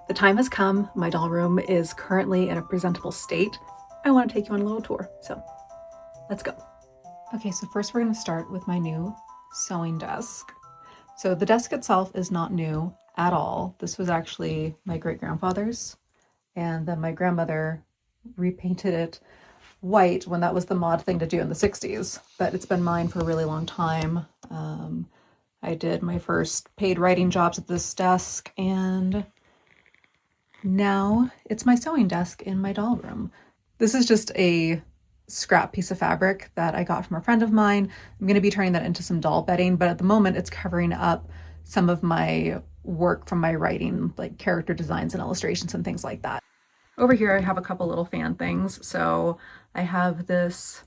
The time has come. My doll room is currently in a presentable state. I want to take you on a little tour, so let's go. Okay, so first we're going to start with my new sewing desk. So the desk itself is not new at all. This was actually my great-grandfather's, and then my grandmother repainted it white when that was the mod thing to do in the 60s, but it's been mine for a really long time. I did my first paid writing jobs at this desk, and now it's my sewing desk in my doll room. This is just a scrap piece of fabric that I got from a friend of mine. I'm going to be turning that into some doll bedding, but at the moment it's covering up some of my work from my writing, like character designs and illustrations and things like that. Over here I have a couple little fan things. So I have this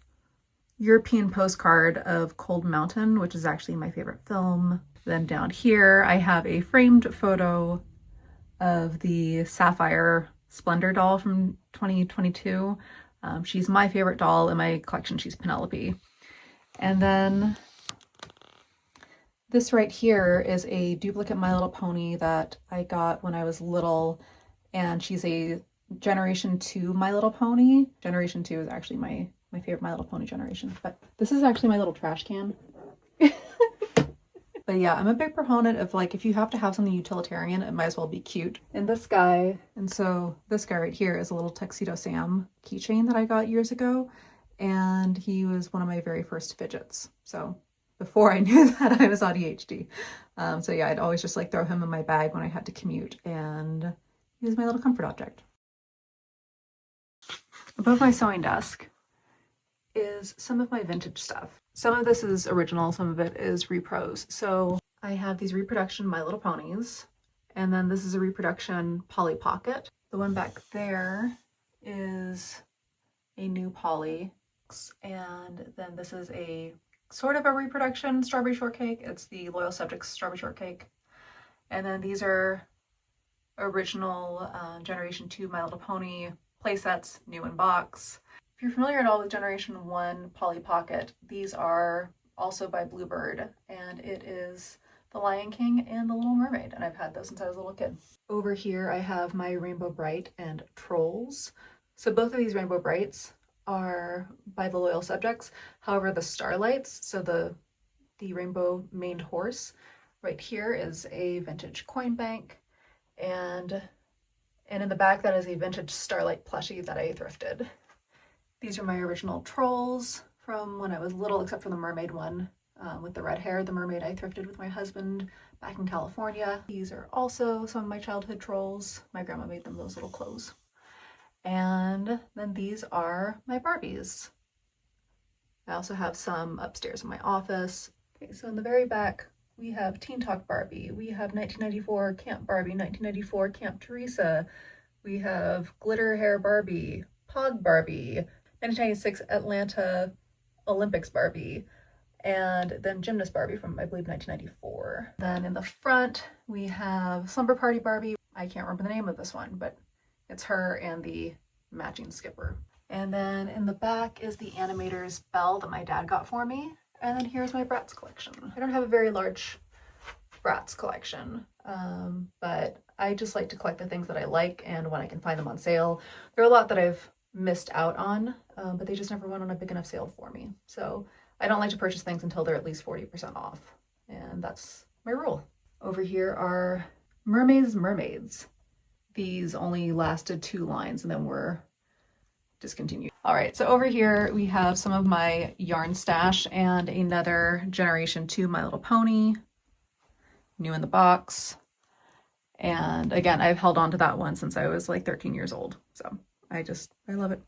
European postcard of Cold Mountain, which is actually my favorite film. Then down here I have a framed photo of the Sapphire Splendor doll from 2022. She's my favorite doll in my collection. She's Penelope. And then this right here is a duplicate My Little Pony that I got when I was little, and she's a Generation 2 My Little Pony. Generation 2 is actually my favorite My Little Pony generation, but this is actually my little trash can. But yeah, I'm a big proponent of, like, if you have to have something utilitarian, it might as well be cute. And this guy, and so this guy right here is a little Tuxedo Sam keychain that I got years ago, and he was one of my very first fidgets. So before I knew that I was ADHD. So yeah, I'd always just like throw him in my bag when I had to commute, and he was my little comfort object. Above my sewing desk is some of my vintage stuff. Some of this is original, some of it is repros. So I have these reproduction My Little Ponies, and then this is a reproduction Polly Pocket. The one back there is a new Polly, and then this is a sort of a reproduction Strawberry Shortcake. It's the Loyal Subjects Strawberry Shortcake. And then these are original Generation 2 My Little Pony playsets, new in box. If you're familiar at all with Generation 1 Polly Pocket, these are also by Bluebird, and it is The Lion King and The Little Mermaid, and I've had those since I was a little kid. Over here I have my Rainbow Bright and Trolls. So both of these Rainbow Brights are by the Loyal Subjects. However, the Starlights, so the rainbow maned horse, right here is a vintage coin bank, and in the back that is a vintage Starlight plushie that I thrifted. These are my original Trolls from when I was little, except for the mermaid one with the red hair. The mermaid I thrifted with my husband back in California. These are also some of my childhood Trolls. My grandma made them those little clothes. And then these are my Barbies. I also have some upstairs in my office. Okay, so in the very back, we have Teen Talk Barbie. We have 1994 Camp Barbie, 1994 Camp Teresa. We have Glitter Hair Barbie, Pog Barbie, 1996 Atlanta Olympics Barbie, and then Gymnast Barbie from, I believe, 1994. Then in the front, we have Slumber Party Barbie. I can't remember the name of this one, but it's her and the matching skipper. And then in the back is the Animator's Belle that my dad got for me. And then here's my Bratz collection. I don't have a very large Bratz collection, but I just like to collect the things that I like, and when I can find them on sale. There are a lot that I've missed out on, but they just never went on a big enough sale for me. So I don't like to purchase things until they're at least 40% off, and that's my rule. Over here are Mermaids. These only lasted 2 lines and then were discontinued. All right, so over here we have some of my yarn stash and another Generation 2 My Little Pony, new in the box. And again, I've held on to that one since I was like 13 years old. So I love it.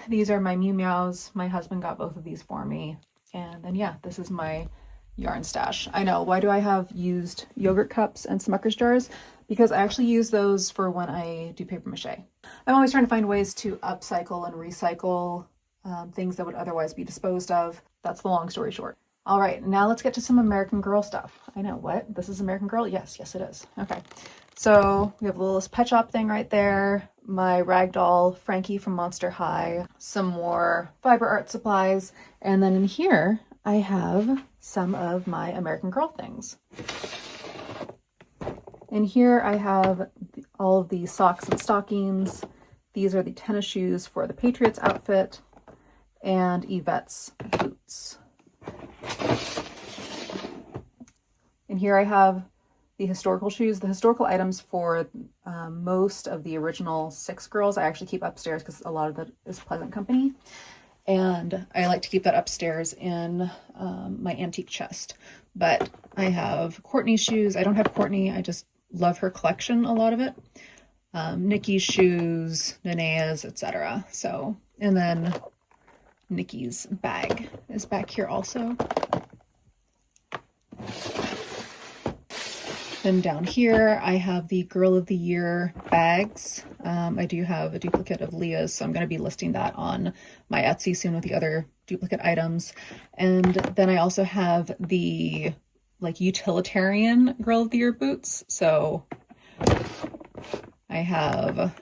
These are my Mew Meows. My husband got both of these for me. And then yeah, this is my yarn stash. I know, why do I have used yogurt cups and Smucker's jars? Because I actually use those for when I do paper mache. I'm always trying to find ways to upcycle and recycle things that would otherwise be disposed of. That's the long story short. All right, now let's get to some American Girl stuff. I know, what? This is American Girl? Yes, it is. Okay, so we have a little pet shop thing right there. My ragdoll Frankie from Monster High. Some more fiber art supplies. And then in here, I have some of my American Girl things. In here I have all of the socks and stockings. These are the tennis shoes for the Patriots outfit, and Yvette's boots. And here I have the historical shoes. The historical items for most of the original 6 girls I actually keep upstairs because a lot of it is Pleasant Company. And I like to keep that upstairs in my antique chest. But I have Courtney's shoes. I don't have Courtney. I just love her collection, a lot of it. Nikki's shoes, Nenea's, etc. So, and then Nikki's bag is back here also. Then down here, I have the Girl of the Year bags. I do have a duplicate of Leah's, so I'm going to be listing that on my Etsy soon with the other duplicate items. And then I also have the like utilitarian Girl of the Year boots. So I have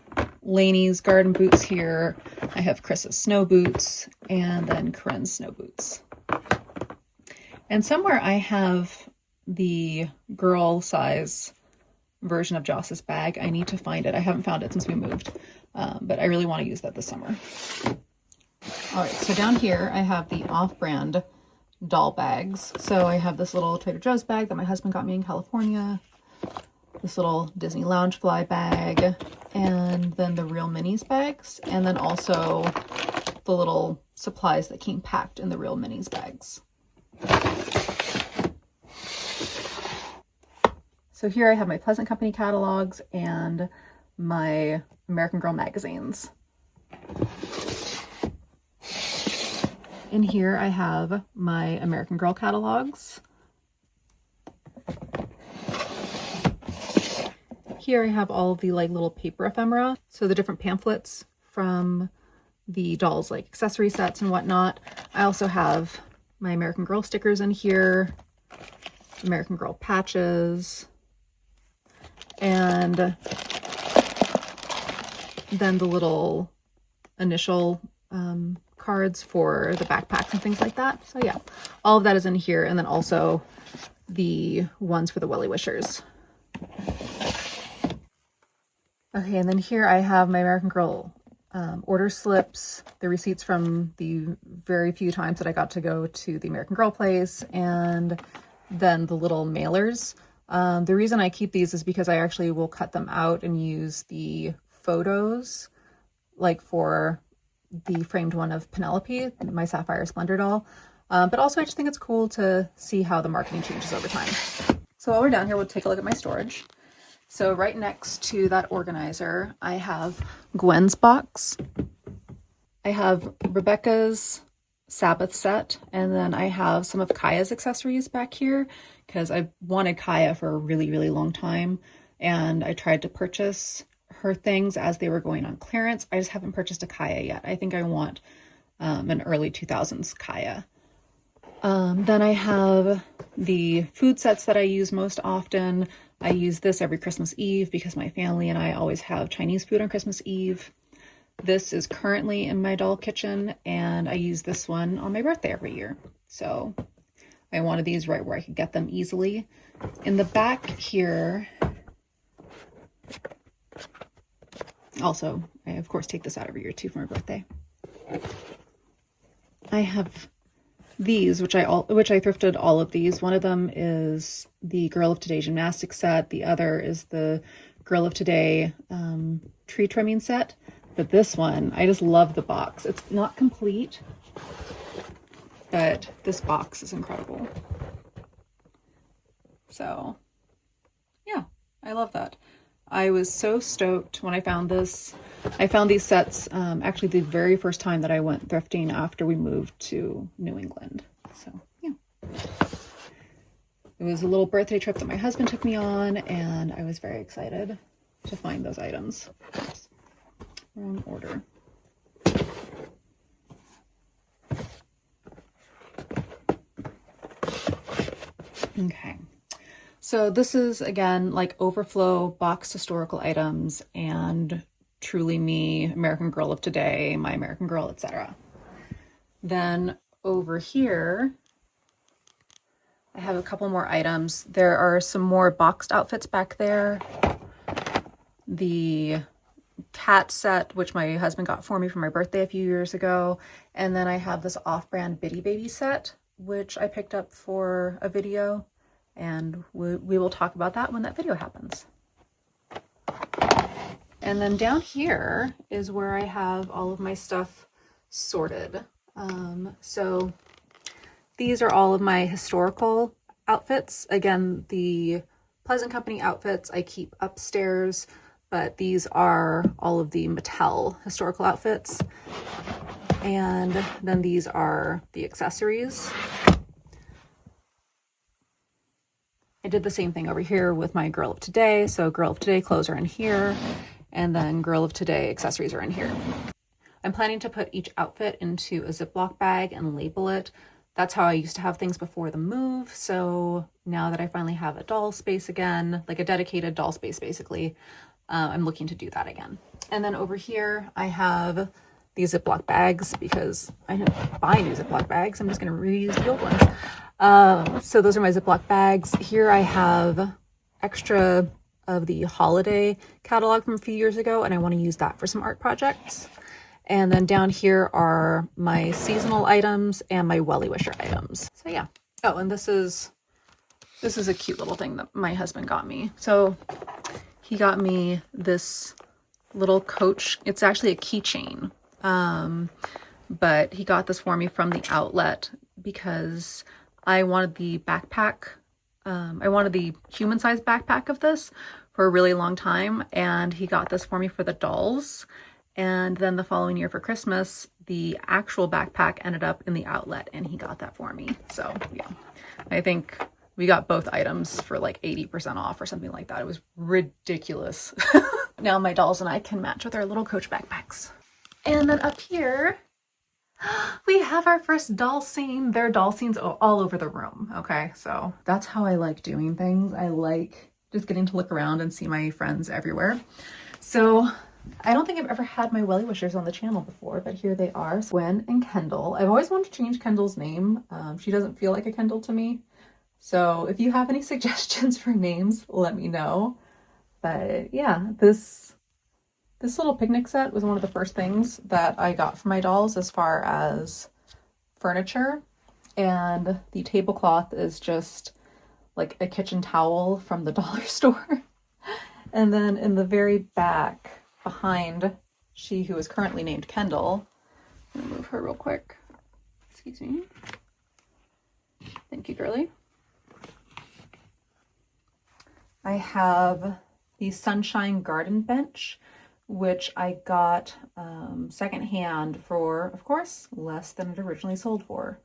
Lainey's garden boots here. I have Chris's snow boots, and then Corinne's snow boots. And somewhere I have the girl size version of Joss's bag. I need to find it. I haven't found it since we moved, but I really want to use that this summer. All right, so down here I have the off-brand doll bags. So I have this little Trader Joe's bag that my husband got me in California, this little Disney Loungefly bag, and then the Real Minis bags, and then also the little supplies that came packed in the Real Minis bags. So here I have my Pleasant Company catalogs and my American Girl magazines. In here I have my American Girl catalogs. Here I have all of the like little paper ephemera, so the different pamphlets from the dolls, like accessory sets and whatnot. I also have my American Girl stickers in here, American Girl patches, and then the little initial cards for the backpacks and things like that. So yeah, all of that is in here, and then also the ones for the Welly Wishers. Okay, and then here I have my American Girl order slips, the receipts from the very few times that I got to go to the American Girl place, and then the little mailers. The reason I keep these is because I actually will cut them out and use the photos, like for the framed one of Penelope, my Sapphire Splendor doll. But also I just think it's cool to see how the marketing changes over time. So while we're down here, we'll take a look at my storage. So right next to that organizer, I have Gwen's box. I have Rebecca's Sabbath set, and then I have some of Kaya's accessories back here because I wanted Kaya for a really, really long time, and I tried to purchase her things as they were going on clearance. I just haven't purchased a Kaya yet. I think I want an early 2000s Kaya. Then I have the food sets that I use most often. I use this every Christmas Eve because my family and I always have Chinese food on Christmas Eve. This is currently in my doll kitchen, and I use this one on my birthday every year. So I wanted these right where I could get them easily. In the back here, also, I of course take this out every year too for my birthday. I have these, which I thrifted all of these. One of them is the Girl of Today gymnastics set. The other is the Girl of Today tree trimming set. But this one, I just love the box. It's not complete, but this box is incredible. So yeah, I love that. I was so stoked when I found this. I found these sets actually the very first time that I went thrifting after we moved to New England. So yeah, it was a little birthday trip that my husband took me on, and I was very excited to find those items. Oops. Wrong order. Okay. So this is, again, like overflow boxed historical items and Truly Me, American Girl of Today, My American Girl, etc. Then over here, I have a couple more items. There are some more boxed outfits back there. The cat set, which my husband got for me for my birthday a few years ago. And then I have this off-brand Bitty Baby set, which I picked up for a video. And we will talk about that when that video happens. And then down here is where I have all of my stuff sorted. So these are all of my historical outfits. Again, the Pleasant Company outfits I keep upstairs, but these are all of the Mattel historical outfits. And then these are the accessories. I did the same thing over here with my Girl of Today. So Girl of Today clothes are in here, and then Girl of Today accessories are in here. I'm planning to put each outfit into a Ziploc bag and label it. That's how I used to have things before the move. So now that I finally have a doll space again, like a dedicated doll space basically, I'm looking to do that again. And then over here I have these Ziploc bags because I didn't buy new Ziploc bags. I'm just going to reuse the old ones. So those are my Ziploc bags. Here I have extra of the holiday catalog from a few years ago, and I want to use that for some art projects. And then down here are my seasonal items and my Welly Wisher items. So yeah. Oh, and this is a cute little thing that my husband got me. So he got me this little Coach. It's actually a keychain. But he got this for me from the outlet because I wanted the backpack. I wanted the human-sized backpack of this for a really long time, and he got this for me for the dolls. And then the following year for Christmas, the actual backpack ended up in the outlet, and he got that for me. So yeah, I think we got both items for like 80% off or something like that. It was ridiculous. Now my dolls and I can match with our little Coach backpacks. And then up here, we have our first doll scene. There are doll scenes all over the room. Okay, so that's how I like doing things. I like just getting to look around and see my friends everywhere. So I don't think I've ever had my Welly Wishers on the channel before, but here they are. Gwen and Kendall. I've always wanted to change Kendall's name. She doesn't feel like a Kendall to me. So if you have any suggestions for names, let me know. But yeah, this little picnic set was one of the first things that I got for my dolls as far as furniture. And the tablecloth is just like a kitchen towel from the dollar store. And then in the very back, behind she who is currently named Kendall, I'm gonna move her real quick. Excuse me. Thank you, girly. I have the Sunshine Garden Bench, which I got secondhand for, of course, less than it originally sold for.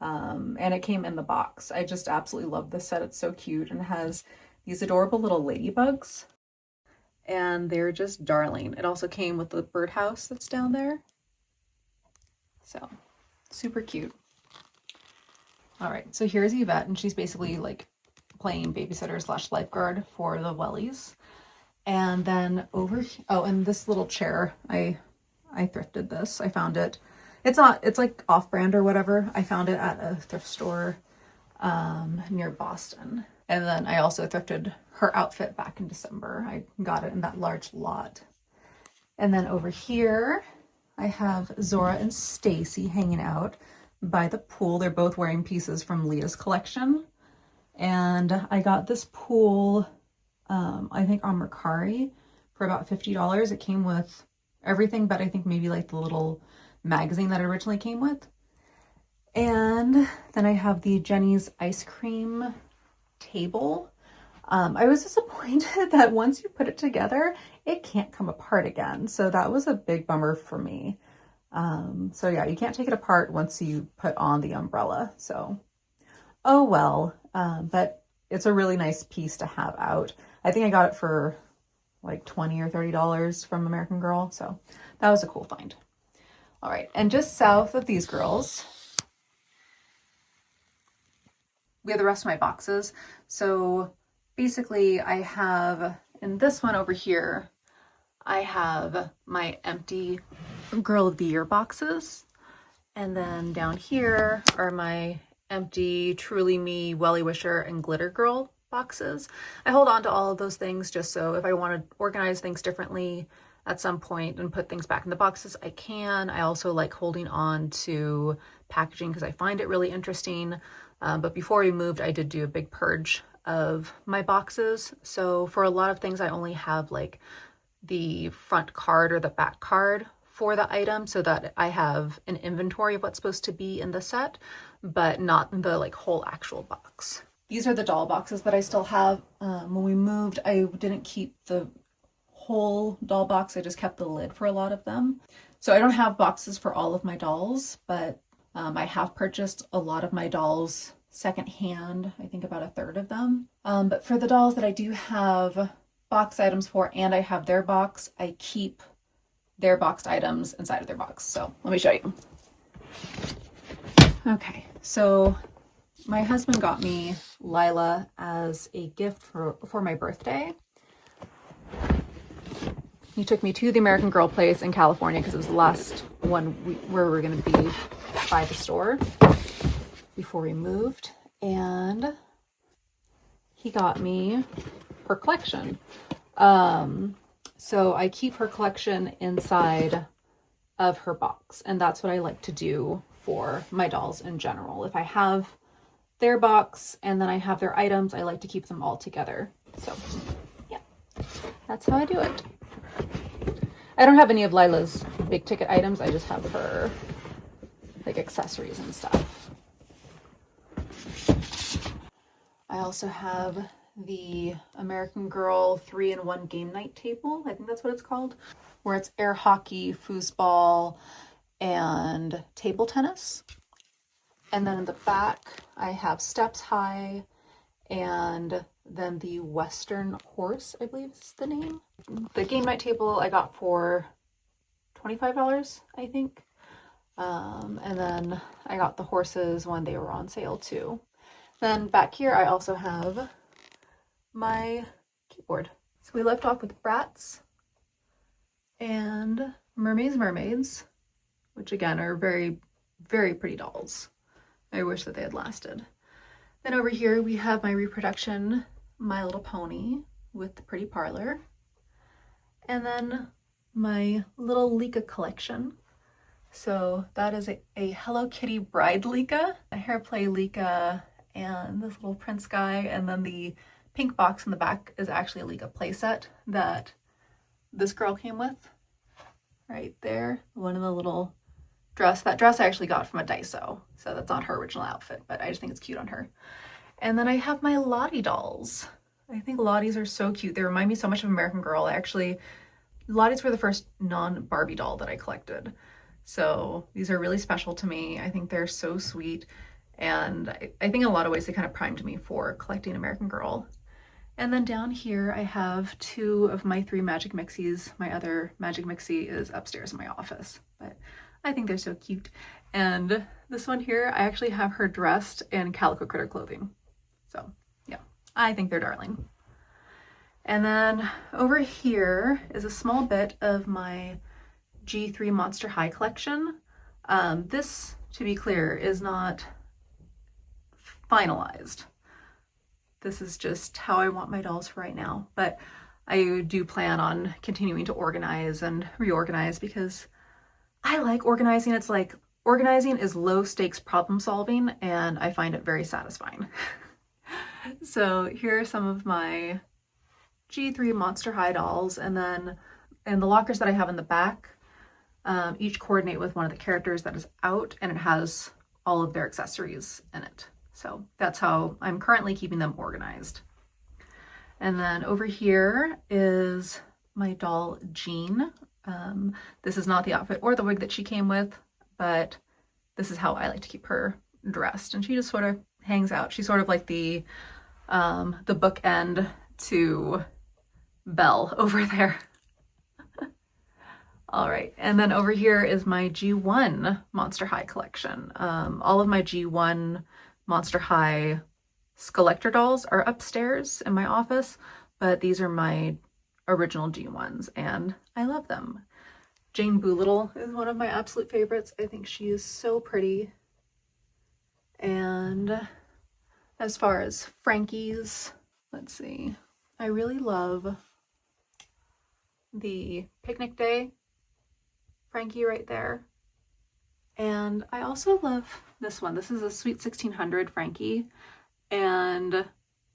And it came in the box. I just absolutely love this set. It's so cute and has these adorable little ladybugs. And they're just darling. It also came with the birdhouse that's down there. So, super cute. All right, so here's Yvette, and she's basically like playing babysitter / lifeguard for the Wellies. And then over, oh, and this little chair, I thrifted this. I found it. It's like off-brand or whatever. I found it at a thrift store near Boston. And then I also thrifted her outfit back in December. I got it in that large lot. And then over here, I have Zora and Stacy hanging out by the pool. They're both wearing pieces from Leah's collection. And I got this pool, I think on Mercari for about $50. It came with everything, but I think maybe like the little magazine that it originally came with. And then I have the Jenny's ice cream table. I was disappointed that once you put it together, it can't come apart again. So that was a big bummer for me. So yeah, you can't take it apart once you put on the umbrella. So, oh well. But it's a really nice piece to have out. I think I got it for like $20 or $30 from American Girl. So that was a cool find. All right. And just south of these girls, we have the rest of my boxes. So basically I have, in this one over here, I have my empty Girl of the Year boxes. And then down here are my empty Truly Me, Welly Wisher, and Glitter Girl boxes. I hold on to all of those things just so if I want to organize things differently at some point and put things back in the boxes, I can. I also like holding on to packaging because I find it really interesting. But before we moved, I did do a big purge of my boxes. So for a lot of things, I only have like the front card or the back card for the item so that I have an inventory of what's supposed to be in the set, but not the like whole actual box. These are the doll boxes that I still have. When we moved, I didn't keep the whole doll box. I just kept the lid for a lot of them. So I don't have boxes for all of my dolls, but I have purchased a lot of my dolls secondhand, I think about a third of them. But for the dolls that I do have box items for and I have their box, I keep their boxed items inside of their box. So let me show you. Okay, so my husband got me Lila as a gift for my birthday. He took me to the American Girl place in California because it was the last one where we were going to be by the store before we moved. And he got me her collection. So I keep her collection inside of her box. And that's what I like to do for my dolls in general. If I have their box and then I have their items, I like to keep them all together. So yeah, that's how I do it. I don't have any of Lila's big ticket items. I just have her like accessories and stuff. I also have the American Girl 3-in-1 game night table. I think that's what it's called, where it's air hockey, foosball, and table tennis. And then in the back, I have Steps High and then the Western Horse, I believe is the name. The game night table I got for $25, I think. And then I got the horses when they were on sale too. Then back here, I also have my keyboard. So we left off with Bratz and Mermaids, which again are very, very pretty dolls. I wish that they had lasted. Then over here we have my reproduction My Little Pony with the pretty parlor. And then my little Lika collection. So that is a Hello Kitty bride Lika, a hair play Lika, and this little prince guy. And then the pink box in the back is actually a Lika playset that this girl came with right there. One of the little dress. That dress I actually got from a Daiso. So that's not her original outfit, but I just think it's cute on her. And then I have my Lottie dolls. I think Lotties are so cute. They remind me so much of American Girl. Lotties were the first non-Barbie doll that I collected. So these are really special to me. I think they're so sweet. And I think in a lot of ways they kind of primed me for collecting American Girl. And then down here I have 2 of my 3 Magic Mixies. My other Magic Mixie is upstairs in my office, but I think they're so cute. And this one here, I actually have her dressed in Calico Critter clothing. So yeah, I think they're darling. And then over here is a small bit of my G3 Monster High collection. This, to be clear, is not finalized. This is just how I want my dolls for right now. But I do plan on continuing to organize and reorganize because I like organizing. It's like organizing is low stakes problem solving and I find it very satisfying. So here are some of my G3 Monster High dolls, and then in the lockers that I have in the back, each coordinate with one of the characters that is out, and it has all of their accessories in it. So that's how I'm currently keeping them organized. And then over here is my doll Jean. This is not the outfit or the wig that she came with, but this is how I like to keep her dressed. And she just sort of hangs out. She's sort of like the bookend to Belle over there. All right, and then over here is my G1 Monster High collection. All of my G1 Monster High Skeletor dolls are upstairs in my office, but these are my original G1s and I love them. Jane Boolittle is one of my absolute favorites. I think she is so pretty. And as far as Frankie's, let's see, I really love the Picnic Day Frankie right there. And I also love this one. This is a Sweet 1600 Frankie, and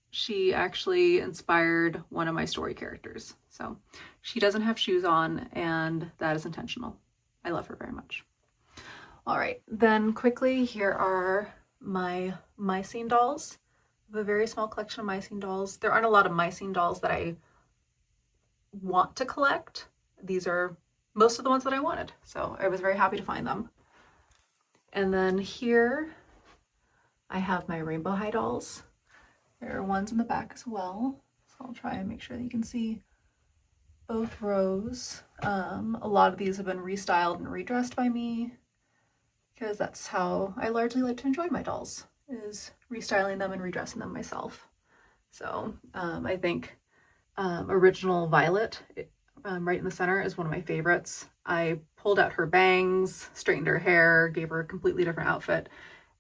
she actually inspired one of my story characters. So she doesn't have shoes on, and that is intentional. I love her very much. All right, then quickly, here are my Mycene dolls. I have a very small collection of Mycene dolls. There aren't a lot of Mycene dolls that I want to collect. These are most of the ones that I wanted, so I was very happy to find them. And then here I have my Rainbow High dolls. There are ones in the back as well, so I'll try and make sure that you can see both rows. A lot of these have been restyled and redressed by me, because that's how I largely like to enjoy my dolls, is restyling them and redressing them myself. So I think Original Violet, right in the center, is one of my favorites. I pulled out her bangs, straightened her hair, gave her a completely different outfit,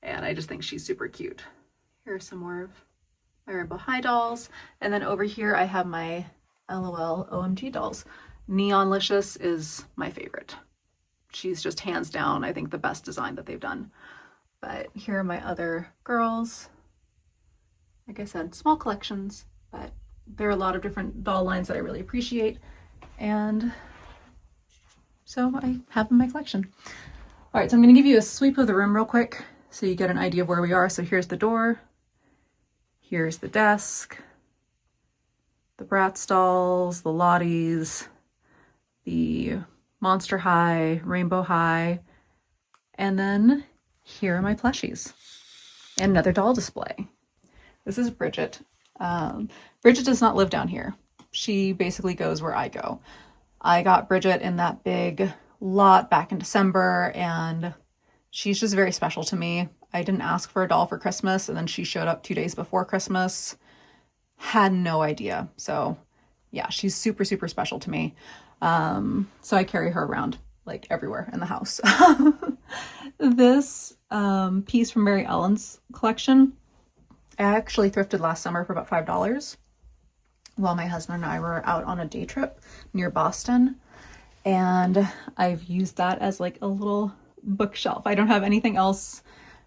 and I just think she's super cute. Here's some more of my Rainbow High dolls. And then over here I have my LOL OMG dolls. Neonlicious is my favorite. She's just hands down, I think, the best design that they've done. But here are my other girls. Like I said, small collections, but there are a lot of different doll lines that I really appreciate, and so I have in my collection. All right, so I'm going to give you a sweep of the room real quick so you get an idea of where we are. So here's the door, here's the desk, the Bratz dolls, the Lotties, the Monster High, Rainbow High, and then here are my plushies and another doll display. This is Bridget. Bridget does not live down here. She basically goes where I go. I got Bridget in that big lot back in December, and she's just very special to me. I didn't ask for a doll for Christmas, and then she showed up 2 days before Christmas. Had no idea. So yeah, she's super, super special to me. So I carry her around like everywhere in the house. This piece from Mary Ellen's collection, I actually thrifted last summer for about $5 while my husband and I were out on a day trip near Boston. And I've used that as like a little bookshelf. I don't have anything else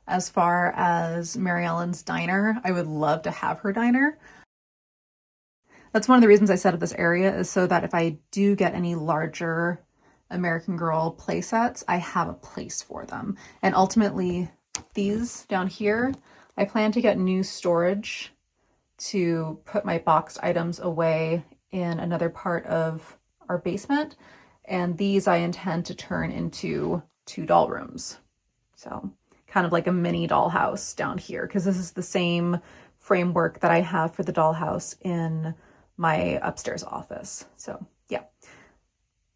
as far as Mary Ellen's diner. I would love to have her diner. That's one of the reasons I set up this area, is so that if I do get any larger American Girl play sets, I have a place for them. And ultimately, these down here, I plan to get new storage to put my boxed items away in another part of our basement. And these I intend to turn into 2 doll rooms. So kind of like a mini dollhouse down here, because this is the same framework that I have for the dollhouse in my upstairs office. So yeah,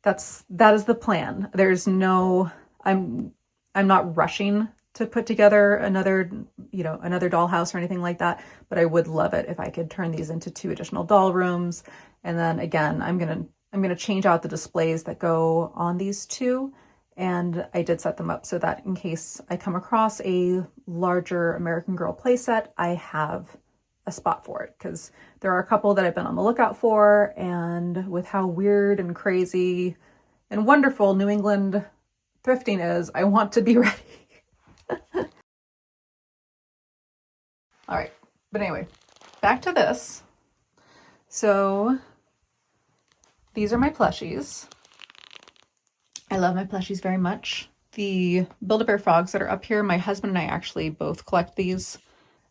that is the plan. There's no, I'm not rushing to put together another dollhouse or anything like that, but I would love it if I could turn these into 2 additional doll rooms. And then again, I'm gonna change out the displays that go on these 2. And I did set them up so that in case I come across a larger American Girl playset, I have a spot for it, because there are a couple that I've been on the lookout for, and with how weird and crazy and wonderful New England thrifting is, I want to be ready. All right, but anyway, back to this. So these are my plushies. I love my plushies very much. The Build-A-Bear frogs that are up here, my husband and I actually both collect these.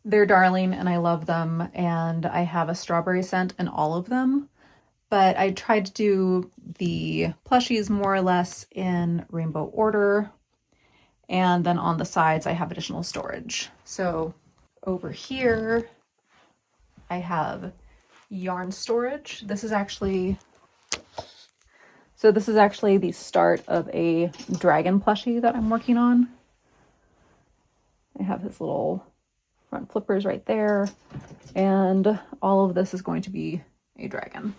They're darling and I love them, and I have a strawberry scent in all of them. But I tried to do the plushies more or less in rainbow order. And then on the sides, I have additional storage. So over here, I have yarn storage. This is actually the start of a dragon plushie that I'm working on. I have his little front flippers right there, and all of this is going to be a dragon.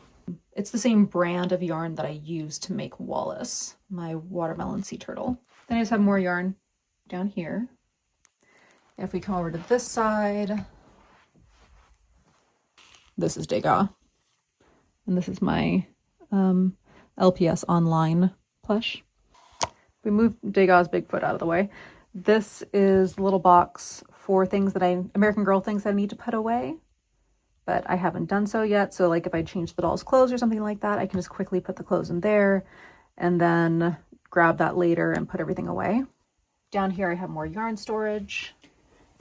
It's the same brand of yarn that I use to make Wallace, my watermelon sea turtle. Then I just have more yarn down here. If we come over to this side, this is Degas. And this is my LPS online plush. We moved Degas' Bigfoot out of the way. This is the little box for things that American Girl things that I need to put away, but I haven't done so yet. So like if I change the doll's clothes or something like that, I can just quickly put the clothes in there and then grab that later and put everything away. Down here I have more yarn storage.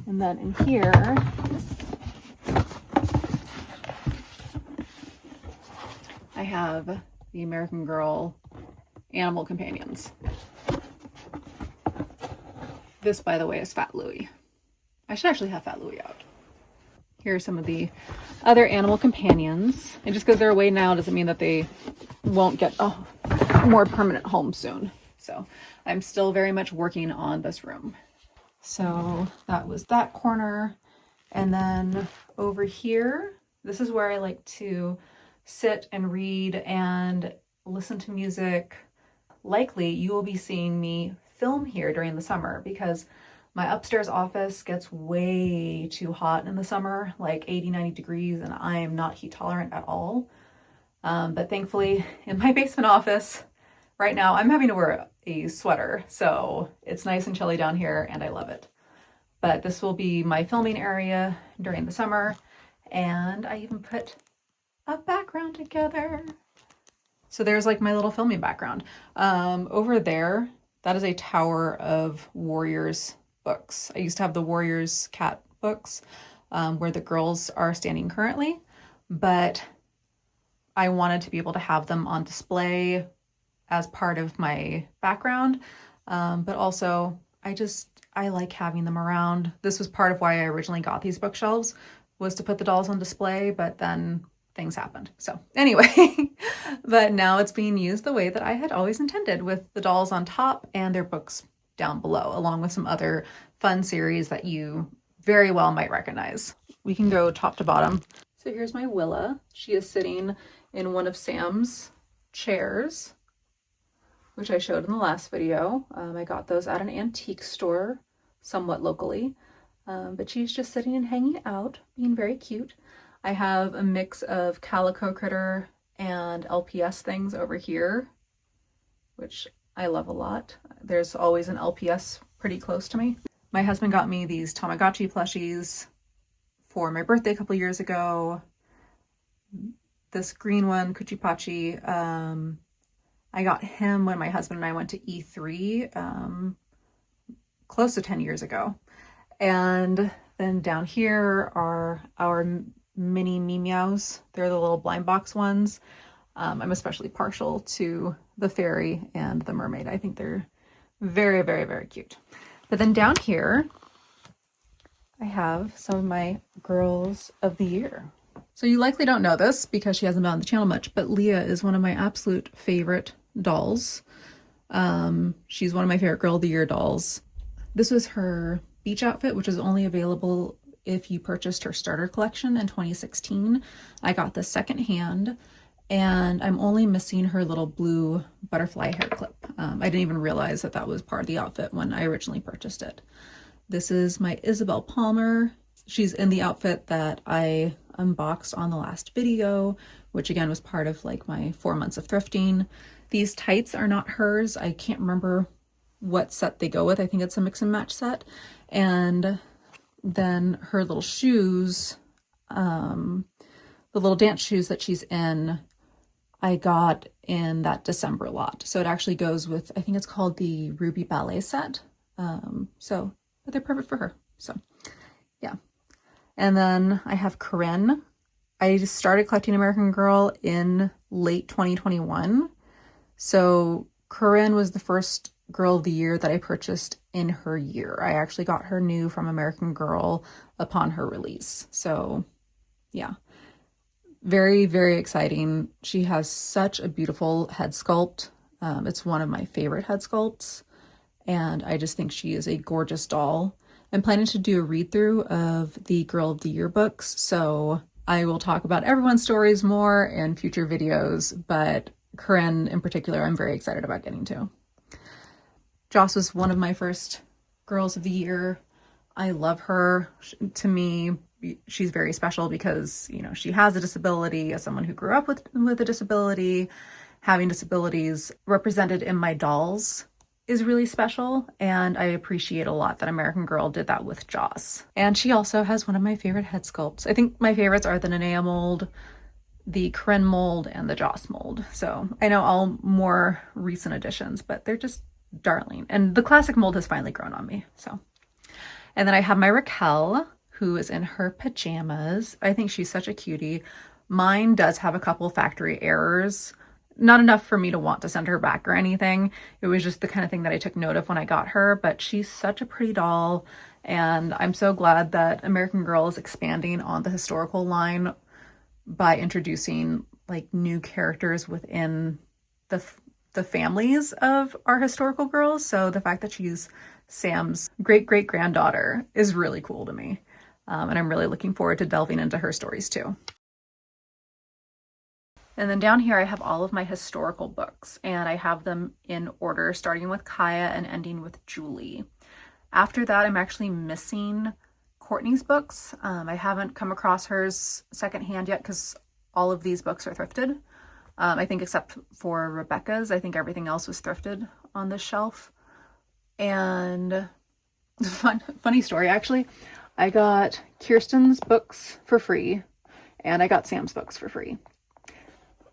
And then in here, I have the American Girl animal companions. This, by the way, is Fat Louie. I should actually have Fat Louie out. Here are some of the other animal companions. And just because they're away now doesn't mean that they won't get a more permanent home soon. So I'm still very much working on this room. So that was that corner. And then over here, this is where I like to sit and read and listen to music. Likely you will be seeing me film here during the summer because my upstairs office gets way too hot in the summer, like 80-90 degrees, and I am not heat tolerant at all. But thankfully in my basement office right now, I'm having to wear a sweater, so it's nice and chilly down here and I love it. But this will be my filming area during the summer, and I even put a background together. So there's like my little filming background. Over there, that is a tower of Warriors books. I used to have the Warriors cat books where the girls are standing currently, but I wanted to be able to have them on display as part of my background. But also I like having them around. This was part of why I originally got these bookshelves, was to put the dolls on display, but then things happened. So anyway, but now it's being used the way that I had always intended, with the dolls on top and their books down below, along with some other fun series that you very well might recognize. We can go top to bottom. So here's my Willa. She is sitting in one of Sam's chairs, which I showed in the last video. I got those at an antique store, somewhat locally, but she's just sitting and hanging out, being very cute. I have a mix of Calico Critter and LPS things over here, which I love a lot. There's always an LPS pretty close to me. My husband got me these Tamagotchi plushies for my birthday a couple years ago. This green one, Kuchipachi, I got him when my husband and I went to E3 close to 10 years ago. And then down here are our mini Meows. They're the little blind box ones. I'm especially partial to the fairy and the mermaid. I think they're very, very, very cute. But then down here, I have some of my girls of the year. So you likely don't know this because she hasn't been on the channel much, but Leah is one of my absolute favorite dolls. She's one of my favorite girl of the year dolls. This was her beach outfit, which is only available if you purchased her starter collection in 2016. I got this secondhand, and I'm only missing her little blue butterfly hair clip. I didn't even realize that that was part of the outfit when I originally purchased it. This is my Isabel Palmer. She's in the outfit that I unboxed on the last video, which again was part of like my 4 months of thrifting. These tights are not hers. I can't remember what set they go with. I think it's a mix and match set. And then her little shoes, the little dance shoes that she's in, I got in that December lot. So it actually goes with, I think it's called the Ruby Ballet set. But they're perfect for her. So yeah. And then I have Corinne. I just started collecting American Girl in late 2021. So Corinne was the first girl of the year that I purchased in her year. I actually got her new from American Girl upon her release. So yeah, very, very exciting. She has such a beautiful head sculpt. It's one of my favorite head sculpts, and I just think she is a gorgeous doll. I'm planning to do a read through of the Girl of the Year books, so I will talk about everyone's stories more in future videos, but Corinne in particular, I'm very excited about getting to. Joss was one of my first girls of the year. I love her. To me, she's very special because, you know, she has a disability. As someone who grew up with a disability, having disabilities represented in my dolls is really special, and I appreciate a lot that American Girl did that with Joss. And she also has one of my favorite head sculpts. I think my favorites are the Nenea mold, the Kren mold, and the Joss mold. So I know all more recent additions, but they're just darling. And the classic mold has finally grown on me. So, and then I have my Raquel, who is in her pajamas. I think she's such a cutie. Mine does have a couple factory errors. Not enough for me to want to send her back or anything. It was just the kind of thing that I took note of when I got her, but she's such a pretty doll. And I'm so glad that American Girl is expanding on the historical line by introducing like new characters within the families of our historical girls. So the fact that she's Sam's great-great-granddaughter is really cool to me. And I'm really looking forward to delving into her stories too. And then down here I have all of my historical books, and I have them in order, starting with Kaya and ending with Julie. After that, I'm actually missing Courtney's books. I haven't come across hers secondhand yet because all of these books are thrifted. I think except for Rebecca's. I think everything else was thrifted on this shelf. And funny story, actually. I got Kirsten's books for free, and I got Sam's books for free.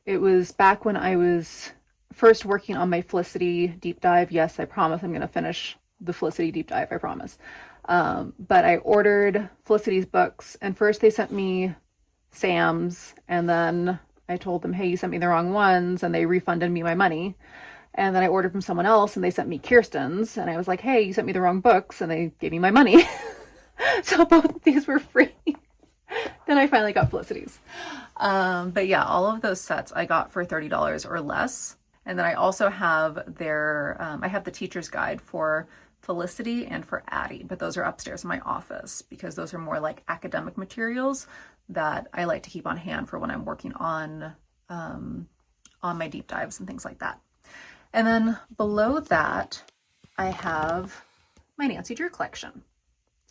It was back when I was first working on my Felicity deep dive. Yes, I promise I'm going to finish the Felicity deep dive, I promise. But I ordered Felicity's books, and first they sent me Sam's, and then I told them, hey, you sent me the wrong ones, and they refunded me my money. And then I ordered from someone else, and they sent me Kirsten's, and I was like, hey, you sent me the wrong books, and they gave me my money. So both of these were free. Then I finally got Felicity's. But yeah, all of those sets I got for $30 or less. And then I also have I have the teacher's guide for Felicity and for Addie, but those are upstairs in my office because those are more like academic materials that I like to keep on hand for when I'm working on my deep dives and things like that. And then below that, I have my Nancy Drew collection.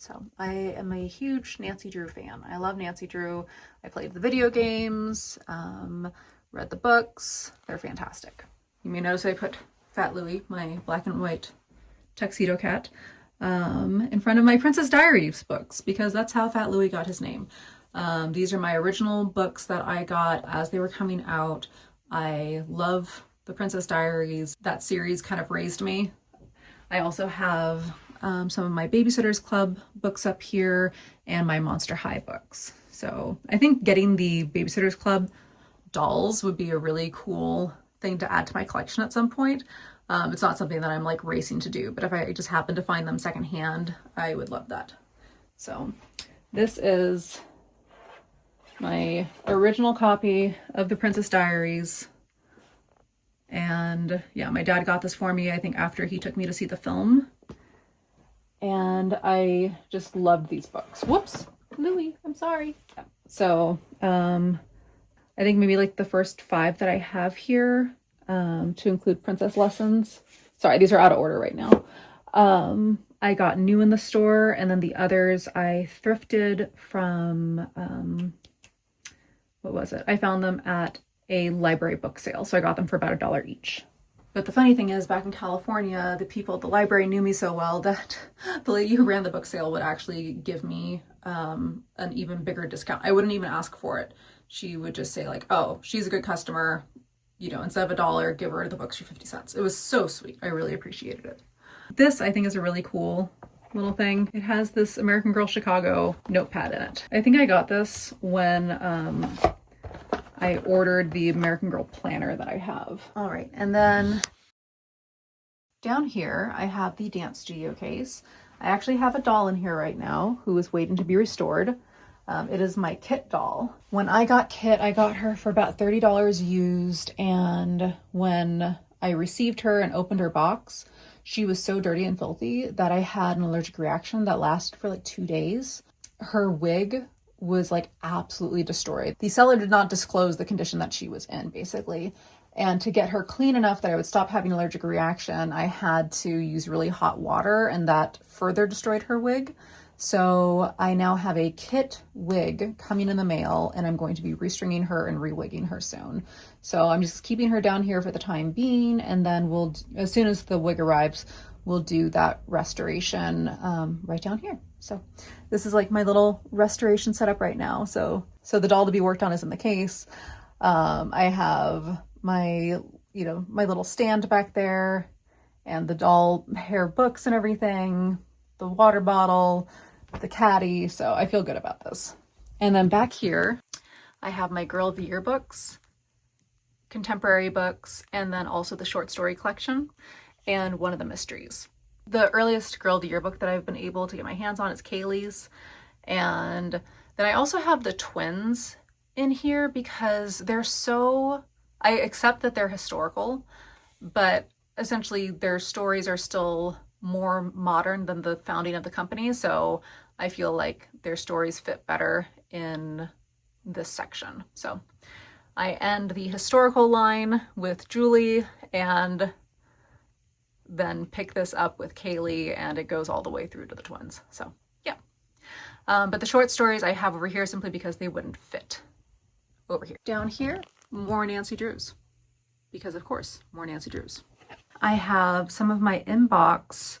So I am a huge Nancy Drew fan. I love Nancy Drew. I played the video games, read the books. They're fantastic. You may notice I put Fat Louie, my black and white tuxedo cat, in front of my Princess Diaries books because that's how Fat Louie got his name. These are my original books that I got as they were coming out. I love the Princess Diaries. That series kind of raised me. I also have some of my Babysitters Club books up here and my Monster High books. So I think getting the Babysitters Club dolls would be a really cool thing to add to my collection at some point. It's not something that I'm like racing to do, but if I just happen to find them secondhand, I would love that. So this is my original copy of the Princess Diaries. And yeah, my dad got this for me, I think after he took me to see the film. And I just loved these books. Whoops, Louie, I'm sorry. Yeah. So I think maybe like the first 5 that I have here, to include Princess Lessons. Sorry, these are out of order right now. I got new in the store, and then the others I thrifted from, what was it? I found them at a library book sale, so I got them for about $1 each. But the funny thing is, back in California, the people at the library knew me so well that the lady who ran the book sale would actually give me an even bigger discount. I wouldn't even ask for it. She would just say like, oh, she's a good customer. You know, instead of $1, give her the books for 50 cents. It was so sweet. I really appreciated it. This, I think, is a really cool little thing. It has this American Girl Chicago notepad in it. I think I got this when I ordered the American Girl planner that I have. All right, and then down here, I have the dance studio case. I actually have a doll in here right now who is waiting to be restored. It is my Kit doll. When I got Kit, I got her for about $30 used, and when I received her and opened her box, she was so dirty and filthy that I had an allergic reaction that lasted for like 2 days. Her wig was like absolutely destroyed. The seller did not disclose the condition that she was in, basically. And to get her clean enough that I would stop having an allergic reaction, I had to use really hot water, and that further destroyed her wig. So I now have a kit wig coming in the mail, and I'm going to be restringing her and rewigging her soon. So I'm just keeping her down here for the time being, and then we'll, as soon as the wig arrives, we'll do that restoration right down here. So this is like my little restoration setup right now. So the doll to be worked on is in the case. I have my, my little stand back there, and the doll hair books and everything, the water bottle, the caddy. So I feel good about this. And then back here, I have my Girl of the Year books, contemporary books, and then also the short story collection and one of the mysteries. The earliest Girl of the Year book that I've been able to get my hands on is Kaylee's. And then I also have the twins in here because they're so, I accept that they're historical, but essentially their stories are still more modern than the founding of the company. So I feel like their stories fit better in this section. So I end the historical line with Julie and then pick this up with Kaylee, and it goes all the way through to the twins. So yeah. But the short stories I have over here simply because they wouldn't fit over here. Down here, more Nancy Drews, because of course, more Nancy Drews. I have some of my inbox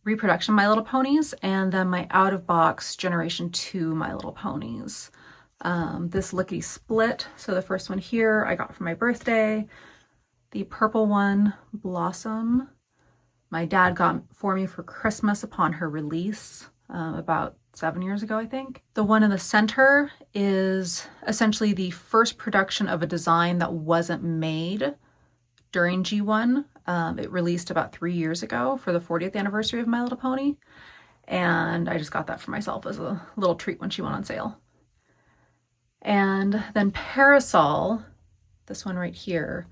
reproduction My Little Ponies, and then my out of box Generation 2 My Little Ponies. This lickety split. So the first one here I got for my birthday. The purple one, Blossom, my dad got for me for Christmas upon her release about 7 years ago, I think. The one in the center is essentially the first production of a design that wasn't made during G1. It released about 3 years ago for the 40th anniversary of My Little Pony. And I just got that for myself as a little treat when she went on sale. And then Parasol, this one right here,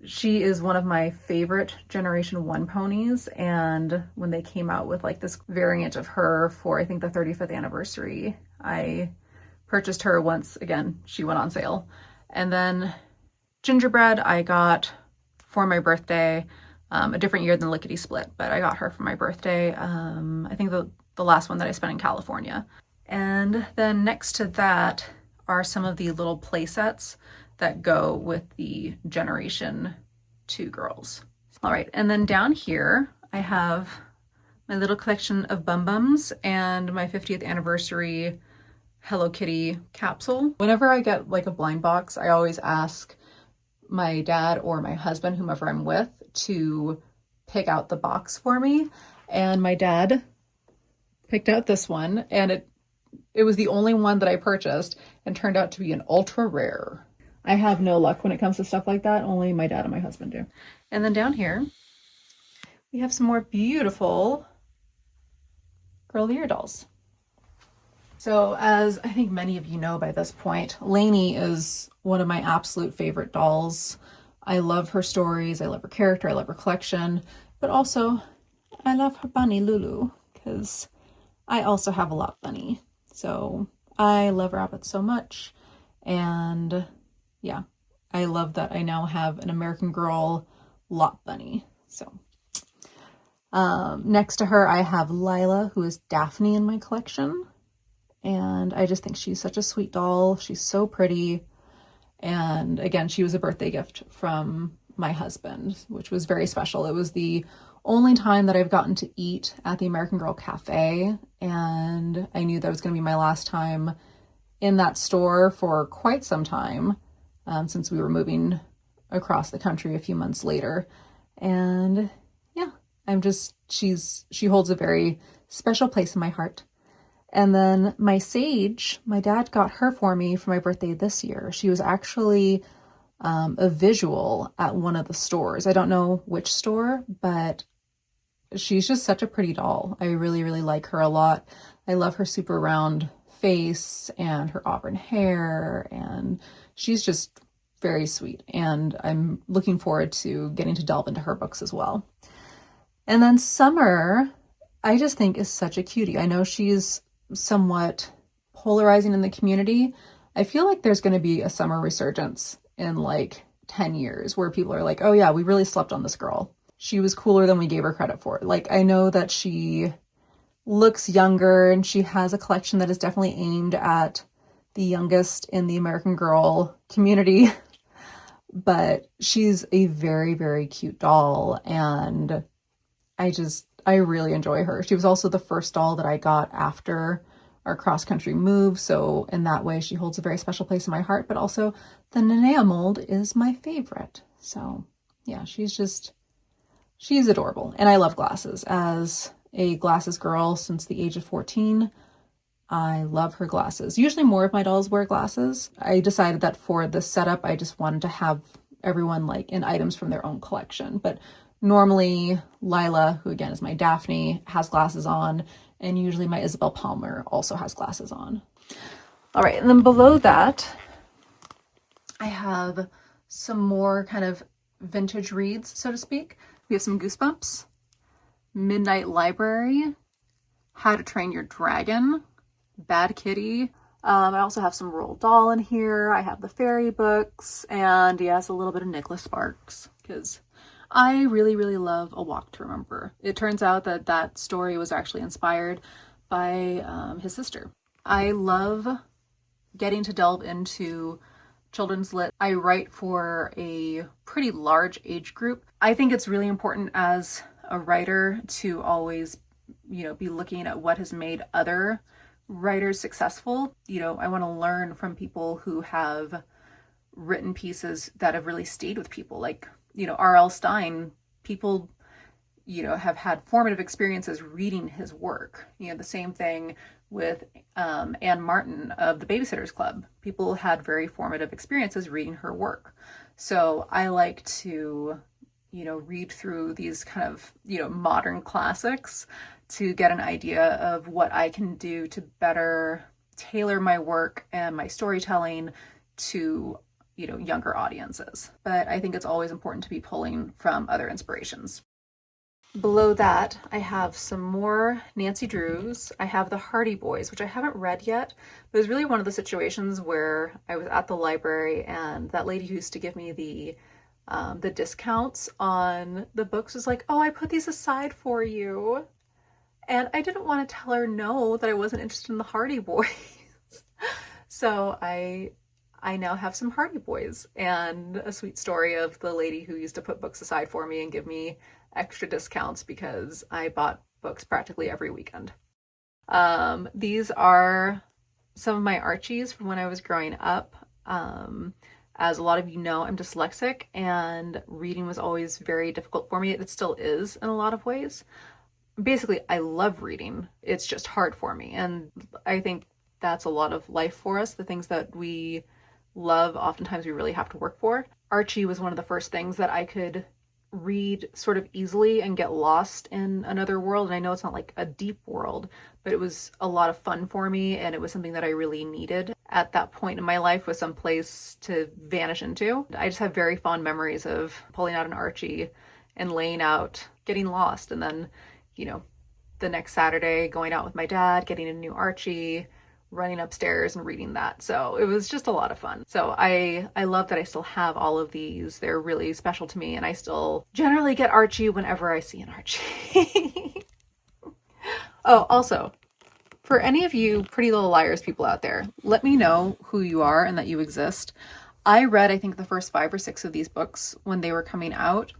she is one of my favorite Generation 1 ponies. And when they came out with like this variant of her for, I think, the 35th anniversary, I purchased her once again. She went on sale. And then Gingerbread I got for my birthday, a different year than Lickety Split, but I got her for my birthday. I think the last one that I spent in California. And then next to that are some of the little play sets that go with the Generation 2 girls. All right, and then down here, I have my little collection of Bum Bums and my 50th anniversary Hello Kitty capsule. Whenever I get like a blind box, I always ask my dad or my husband, whomever I'm with, to pick out the box for me. And my dad picked out this one, and it was the only one that I purchased and turned out to be an ultra rare. I have no luck when it comes to stuff like that. Only my dad and my husband do. And then down here, we have some more beautiful Girl of the Year dolls. So as I think many of you know by this point, Lainey is one of my absolute favorite dolls. I love her stories, I love her character, I love her collection, but also I love her bunny Lulu because I also have a lot bunny. So I love rabbits so much, and yeah, I love that I now have an American Girl lot bunny. So next to her, I have Lila, who is Daphne in my collection. And I just think she's such a sweet doll. She's so pretty. And again, she was a birthday gift from my husband, which was very special. It was the only time that I've gotten to eat at the American Girl Cafe. And I knew that was going to be my last time in that store for quite some time, since we were moving across the country a few months later. And yeah, she holds a very special place in my heart. And then my Sage, my dad got her for me for my birthday this year. She was actually a visual at one of the stores. I don't know which store, but she's just such a pretty doll. I really, really like her a lot. I love her super round face and her auburn hair, and she's just very sweet. And I'm looking forward to getting to delve into her books as well. And then Summer, I just think is such a cutie. I know she's somewhat polarizing in the community. I feel like there's going to be a Summer resurgence in like 10 years where people are like, oh yeah, we really slept on this girl. She was cooler than we gave her credit for. Like, I know that she looks younger, and she has a collection that is definitely aimed at the youngest in the American Girl community. But she's a very, very cute doll, and I really enjoy her. She was also the first doll that I got after our cross-country move, so in that way she holds a very special place in my heart, but also the Nenea mold is my favorite. So yeah, she's adorable, and I love glasses. As a glasses girl since the age of 14, I love her glasses. Usually more of my dolls wear glasses. I decided that for this setup, I just wanted to have everyone like in items from their own collection. But normally Lila, who again is my Daphne, has glasses on, and usually my Isabel Palmer also has glasses on. All right, and then below that, I have some more kind of vintage reads, so to speak. We have some Goosebumps, Midnight Library, How to Train Your Dragon, Bad Kitty. I also have some Roald Dahl in here. I have the fairy books, and yes, a little bit of Nicholas Sparks, because I really, really love A Walk to Remember. It turns out that that story was actually inspired by his sister. I love getting to delve into children's lit. I write for a pretty large age group. I think it's really important as a writer to always, be looking at what has made other writers successful. I want to learn from people who have written pieces that have really stayed with people. Like, R.L. Stine, people, have had formative experiences reading his work. The same thing with Anne Martin of the Babysitters Club. People had very formative experiences reading her work. So I like to, read through these kind of, modern classics to get an idea of what I can do to better tailor my work and my storytelling to, younger audiences. But I think it's always important to be pulling from other inspirations. Below that, I have some more Nancy Drews. I have The Hardy Boys, which I haven't read yet, but it was really one of the situations where I was at the library and that lady who used to give me the discounts on the books was like, "Oh, I put these aside for you." And I didn't want to tell her no, that I wasn't interested in the Hardy Boys. So I now have some Hardy Boys, and a sweet story of the lady who used to put books aside for me and give me extra discounts because I bought books practically every weekend. These are some of my Archies from when I was growing up. As a lot of you know, I'm dyslexic, and reading was always very difficult for me. It still is in a lot of ways. Basically, I love reading. It's just hard for me. And I think that's a lot of life for us. The things that we love, oftentimes we really have to work for. Archie was one of the first things that I could read sort of easily and get lost in another world. And I know it's not like a deep world, but it was a lot of fun for me, and it was something that I really needed at that point in my life, was some place to vanish into. I just have very fond memories of pulling out an Archie and laying out, getting lost, and then, the next Saturday going out with my dad, getting a new Archie, running upstairs and reading that. So it was just a lot of fun. So I love that I still have all of these. They're really special to me, and I still generally get Archie whenever I see an Archie. Oh, also, for any of you Pretty Little Liars people out there, let me know who you are and that you exist. I read, I think, the first 5 or 6 of these books when they were coming out,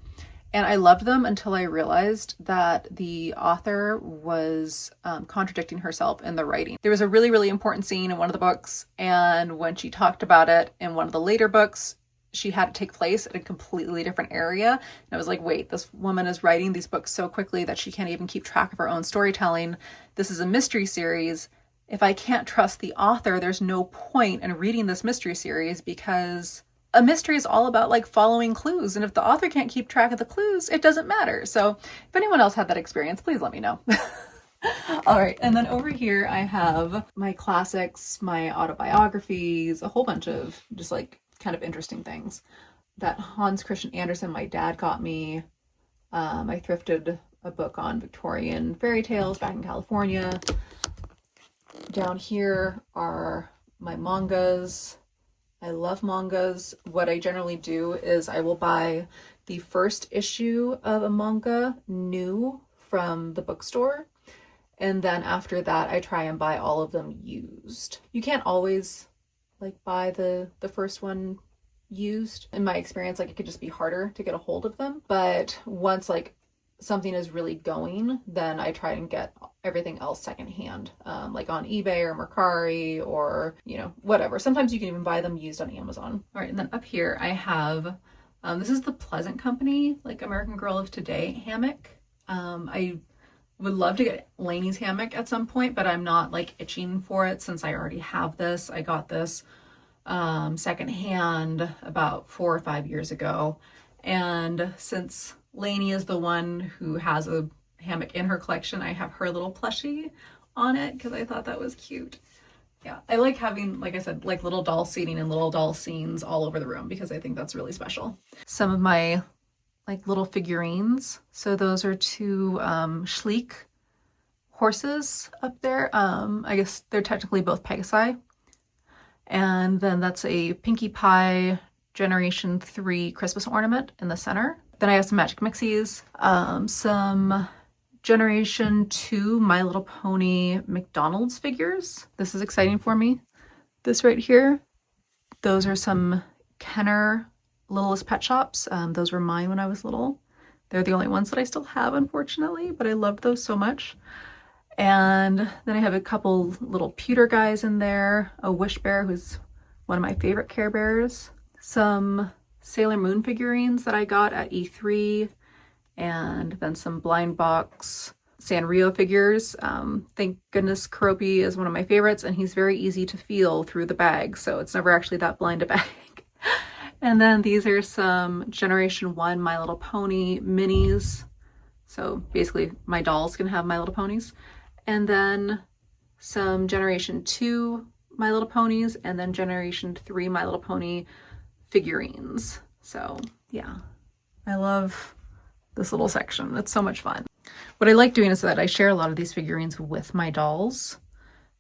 and I loved them until I realized that the author was contradicting herself in the writing. There was a really, really important scene in one of the books, and when she talked about it in one of the later books, she had to take place in a completely different area. And I was like, wait, this woman is writing these books so quickly that she can't even keep track of her own storytelling. This is a mystery series. If I can't trust the author, there's no point in reading this mystery series, because a mystery is all about like following clues. And if the author can't keep track of the clues, it doesn't matter. So if anyone else had that experience, please let me know. All right. And then over here, I have my classics, my autobiographies, a whole bunch of just like kind of interesting things that Hans Christian Andersen, my dad, got me. I thrifted a book on Victorian fairy tales back in California. Down here are my mangas. I love mangas. What I generally do is I will buy the first issue of a manga new from the bookstore, And then after that, I try and buy all of them used. You can't always like buy the first one used. In my experience, like it could just be harder to get a hold of them. But once like something is really going, then I try and get everything else secondhand, like on eBay or Mercari or, you know, whatever. Sometimes you can even buy them used on Amazon. All right, and then up here I have, this is the Pleasant Company, like American Girl of Today hammock. I would love to get Lainey's hammock at some point, but I'm not like itching for it since I already have this. I got this secondhand about 4 or 5 years ago. And since Lainey is the one who has a hammock in her collection, I have her little plushie on it because I thought that was cute. Yeah, I like having, like I said, like little doll seating and little doll scenes all over the room because I think that's really special. Some of my like little figurines. So those are 2 Schleek horses up there. I guess they're technically both Pegasi. And then that's a Pinkie Pie Generation 3 Christmas ornament in the center. Then I have some Magic Mixies, some Generation 2 My Little Pony McDonald's figures. This is exciting for me. This right here, those are some Kenner Littlest Pet Shops. Those were mine when I was little. They're the only ones that I still have, unfortunately, but I loved those so much. And then I have a couple little pewter guys in there, a Wish Bear, who's one of my favorite Care Bears, some Sailor Moon figurines that I got at E3, and then some blind box Sanrio figures. Thank goodness Kuropi is one of my favorites, and he's very easy to feel through the bag, so it's never actually that blind a bag. And then these are some Generation 1 My Little Pony minis. So basically my dolls can have My Little Ponies. And then some Generation 2 My Little Ponies, and then Generation 3 My Little Pony figurines. So yeah, I love this little section. It's so much fun. What I like doing is that I share a lot of these figurines with my dolls.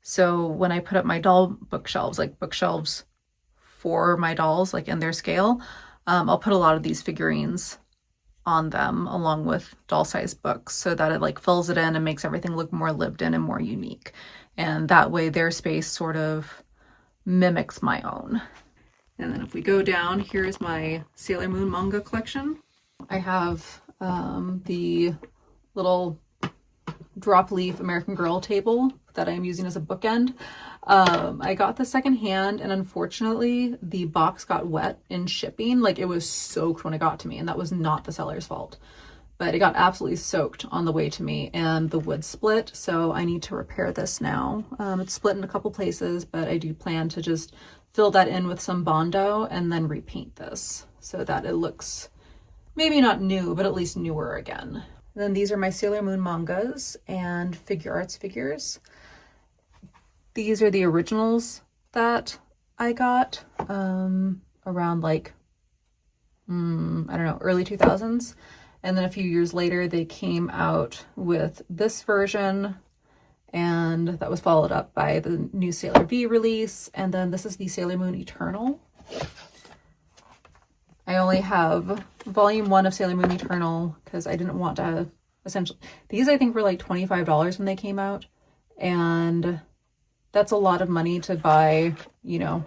So when I put up my doll bookshelves, like bookshelves for my dolls, like in their scale, I'll put a lot of these figurines on them along with doll-sized books so that it like fills it in and makes everything look more lived in and more unique. And that way their space sort of mimics my own. And then if we go down, here's my Sailor Moon manga collection. I have the little drop leaf American Girl table that I'm using as a bookend. I got the secondhand, and unfortunately the box got wet in shipping. Like it was soaked when it got to me, and that was not the seller's fault, but it got absolutely soaked on the way to me, and the wood split, so I need to repair this now. It's split in a couple places, but I do plan to just fill that in with some Bondo and then repaint this so that it looks maybe not new, but at least newer again. Then these are my Sailor Moon mangas and figure arts figures. These are the originals that I got around like, I don't know, early 2000s. And then a few years later, they came out with this version, and that was followed up by the new Sailor V release. And then this is the Sailor Moon Eternal. I only have volume 1 of Sailor Moon Eternal because I didn't want to essentially, these I think were like $25 when they came out, and that's a lot of money to buy, you know,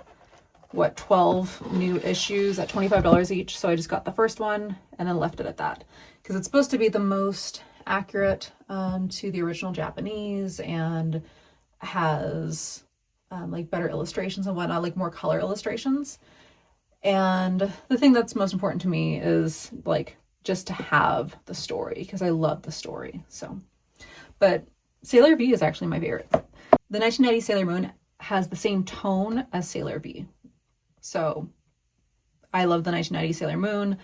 what, 12 new issues at $25 each. So I just got the first one and then left it at that because it's supposed to be the most accurate to the original Japanese, and has like better illustrations and whatnot, like more color illustrations. And the thing that's most important to me is like just to have the story, because I love the story. So, but Sailor V is actually my favorite. The 1990 Sailor Moon has the same tone as Sailor V. So I love the 1990 Sailor Moon.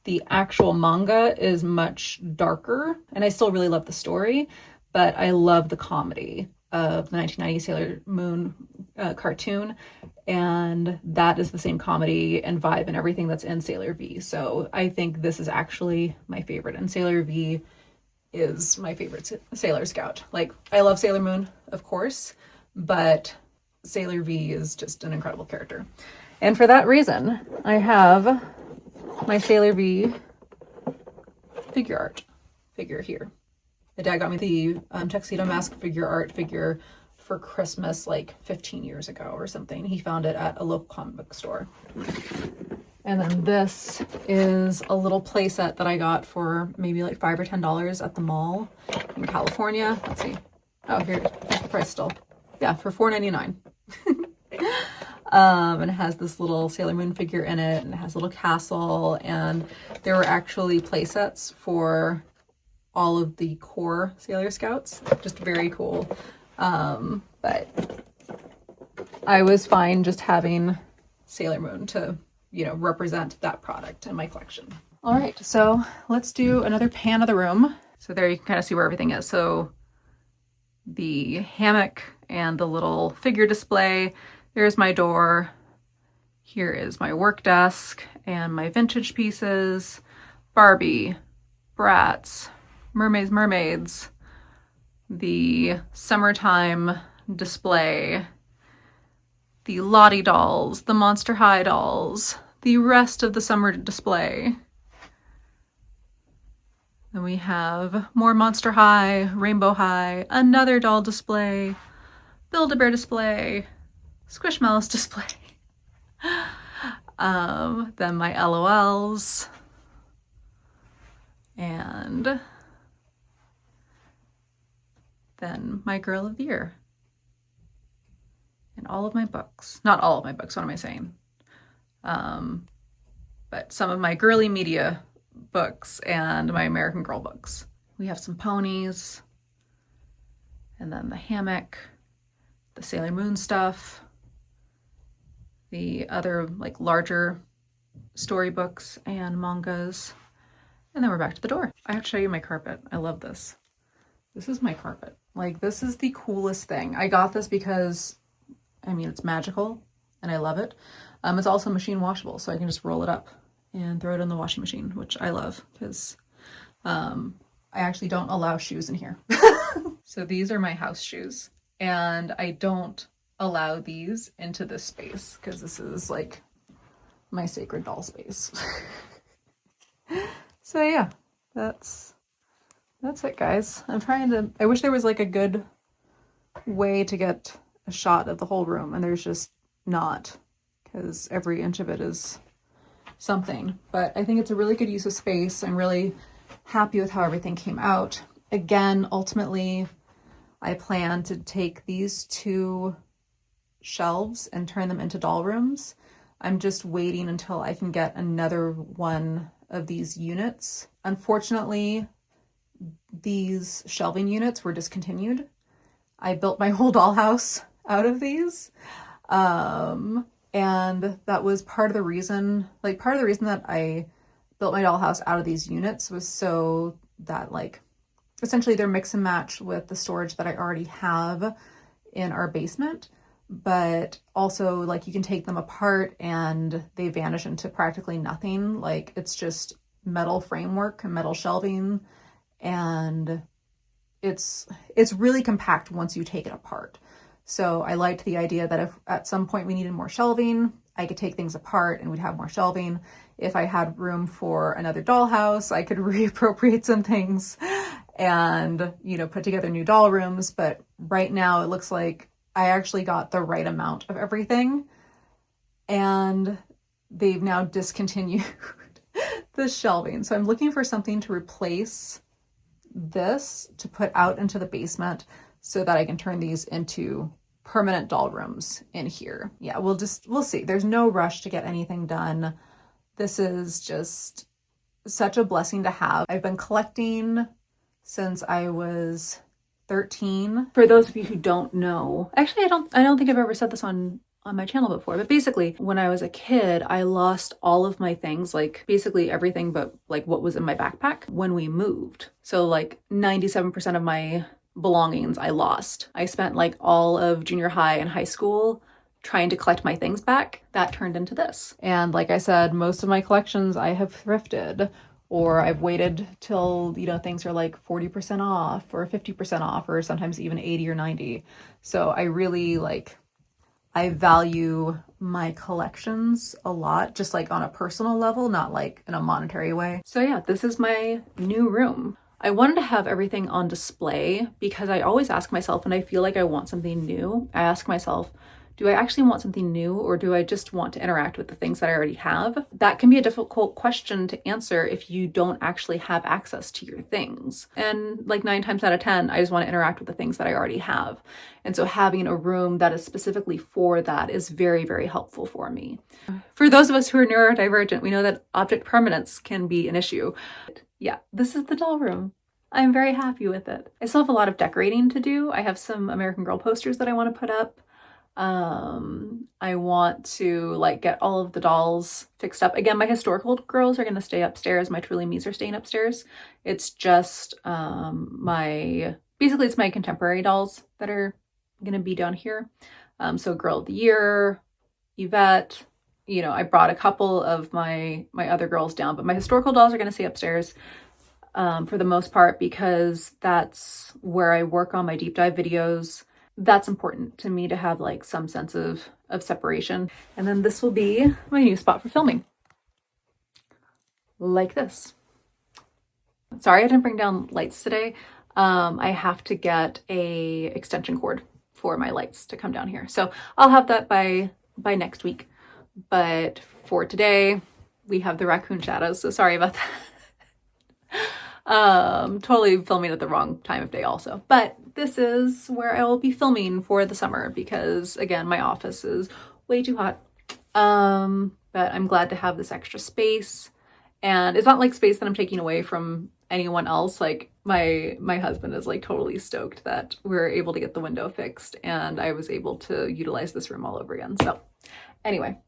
The actual manga is much darker, and I still really love the story, but I love the comedy of the 1990 Sailor Moon cartoon, and that is the same comedy and vibe and everything that's in Sailor V. So I think this is actually my favorite, and Sailor V is my favorite Sailor Scout. Like, I love Sailor Moon, of course, but Sailor V is just an incredible character. And for that reason, I have my Sailor V figure art figure here. My dad got me the tuxedo mask figure art figure for Christmas like 15 years ago or something. He found it at a local comic book store. And then this is a little playset that I got for maybe like $5 or $10 at the mall in California. Let's see. Oh, here's the price still. Yeah, for $4.99. And it has this little Sailor Moon figure in it, and it has a little castle, and there were actually play sets for all of the core Sailor Scouts. Just very cool. But I was fine just having Sailor Moon to, you know, represent that product in my collection. All right, so let's do another pan of the room. So there you can kind of see where everything is. So the hammock and the little figure display. There's my door. Here is my work desk and my vintage pieces. Barbie, Bratz, mermaids, the summertime display, the Lottie dolls, the Monster High dolls, the rest of the summer display. Then we have more Monster High, Rainbow High, another doll display, Build-A-Bear display, Squishmallows display. Then my LOLs, and then my Girl of the Year. And all of my books. Not all of my books, what am I saying? But some of my girly media books and my American Girl books. We have some ponies, and then the hammock, the Sailor Moon stuff, the other like larger storybooks and mangas, and then we're back to the door. I have to show you my carpet. I love this. This is my carpet. Like, this is the coolest thing. I got this because, I mean, it's magical and I love it. It's also machine washable, so I can just roll it up and throw it in the washing machine, which I love because I actually don't allow shoes in here. So these are my house shoes, and I don't allow these into this space because this is like my sacred doll space. So yeah, that's it, guys. I wish there was like a good way to get a shot of the whole room, and there's just not, because every inch of it is something. But I think it's a really good use of space. I'm really happy with how everything came out. Again, ultimately, I plan to take these two shelves and turn them into doll rooms. I'm just waiting until I can get another one of these units. Unfortunately, these shelving units were discontinued. I built my whole dollhouse out of these. And that was part of the reason that I built my dollhouse out of these units was so that, like, essentially they're mix and match with the storage that I already have in our basement. But also, like, you can take them apart and they vanish into practically nothing. Like, it's just metal framework and metal shelving, and it's really compact once you take it apart. So I liked the idea that if at some point we needed more shelving, I could take things apart and we'd have more shelving. If I had room for another dollhouse, I could reappropriate some things and, you know, put together new doll rooms. But right now it looks like I actually got the right amount of everything, and they've now discontinued the shelving. So I'm looking for something to replace this to put out into the basement so that I can turn these into permanent doll rooms in here. Yeah, we'll see. There's no rush to get anything done. This is just such a blessing to have. I've been collecting since I was 13. For those of you who don't know, actually I don't think I've ever said this on my channel before, but basically when I was a kid, I lost all of my things, like basically everything but like what was in my backpack when we moved. So like 97% of my belongings I lost. I spent like all of junior high and high school trying to collect my things back. That turned into this. And like I said, most of my collections I have thrifted, or I've waited till, you know, things are like 40% off or 50% off, or sometimes even 80 or 90. So I really I value my collections a lot, just like on a personal level, not like in a monetary way. So yeah, this is my new room. I wanted to have everything on display because I always ask myself when I feel like I want something new, I ask myself, do I actually want something new or do I just want to interact with the things that I already have? That can be a difficult question to answer if you don't actually have access to your things. And like 9 times out of 10, I just want to interact with the things that I already have. And so having a room that is specifically for that is very, very helpful for me. For those of us who are neurodivergent, we know that object permanence can be an issue. Yeah, this is the doll room. I'm very happy with it. I still have a lot of decorating to do. I have some American Girl posters that I want to put up. I want to like get all of the dolls fixed up. Again, my historical girls are going to stay upstairs. My Truly Me's are staying upstairs. It's just basically it's my contemporary dolls that are going to be down here. So Girl of the Year, Yvette, you know, I brought a couple of my other girls down, but my historical dolls are going to stay upstairs for the most part because that's where I work on my deep dive videos. That's important to me to have like some sense of separation. And then this will be my new spot for filming. Like this. Sorry I didn't bring down lights today. I have to get a extension cord for my lights to come down here. So I'll have that by next week. But for today, we have the raccoon shadows. So sorry about that. Totally filming at the wrong time of day also. But this is where I will be filming for the summer because again, my office is way too hot. But I'm glad to have this extra space. And it's not like space that I'm taking away from anyone else. Like my husband is like totally stoked that we're able to get the window fixed and I was able to utilize this room all over again. So anyway,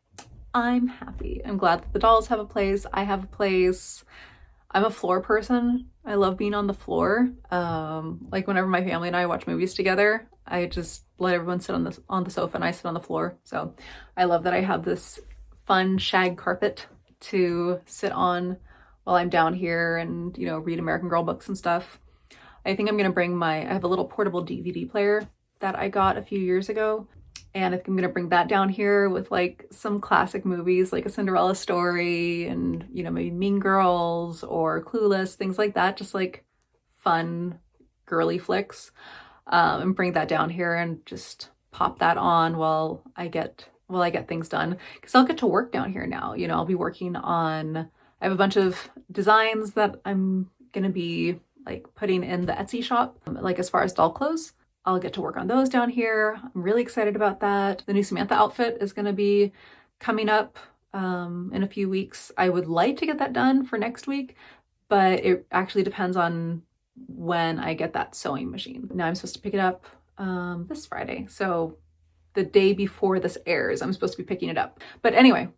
I'm happy. I'm glad that the dolls have a place. I have a place. I'm a floor person. I love being on the floor. Like whenever my family and I watch movies together, I just let everyone sit on the sofa and I sit on the floor. So I love that I have this fun shag carpet to sit on while I'm down here and, you know, read American Girl books and stuff. I think I'm gonna bring I have a little portable DVD player that I got a few years ago. And I think I'm gonna bring that down here with like some classic movies like A Cinderella Story and, you know, maybe Mean Girls or Clueless, things like that, just like fun girly flicks. And bring that down here and just pop that on while I get things done. Because I'll get to work down here now. You know, I'll be working on, I have a bunch of designs that I'm gonna be like putting in the Etsy shop, like as far as doll clothes. I'll get to work on those down here. I'm really excited about that. The new Samantha outfit is going to be coming up in a few weeks. I would like to get that done for next week, but it actually depends on when I get that sewing machine. Now I'm supposed to pick it up this Friday. So the day before this airs, I'm supposed to be picking it up. But anyway,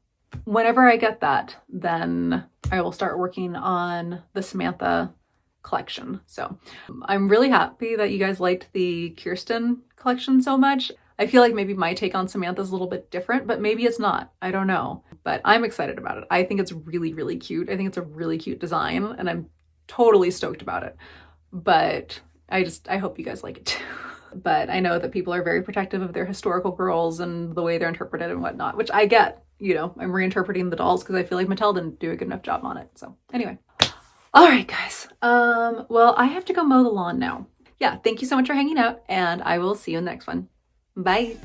whenever I get that, then I will start working on the Samantha collection. So I'm really happy that you guys liked the Kirsten collection so much. I feel like maybe my take on Samantha is a little bit different, but maybe it's not. I don't know. But I'm excited about it. I think it's really, really cute. I think it's a really cute design and I'm totally stoked about it. But I hope you guys like it too. But I know that people are very protective of their historical girls and the way they're interpreted and whatnot, which I get. You know, I'm reinterpreting the dolls because I feel like Mattel didn't do a good enough job on it. So anyway. All right, guys. Well, I have to go mow the lawn now. Yeah, thank you so much for hanging out and I will see you in the next one. Bye.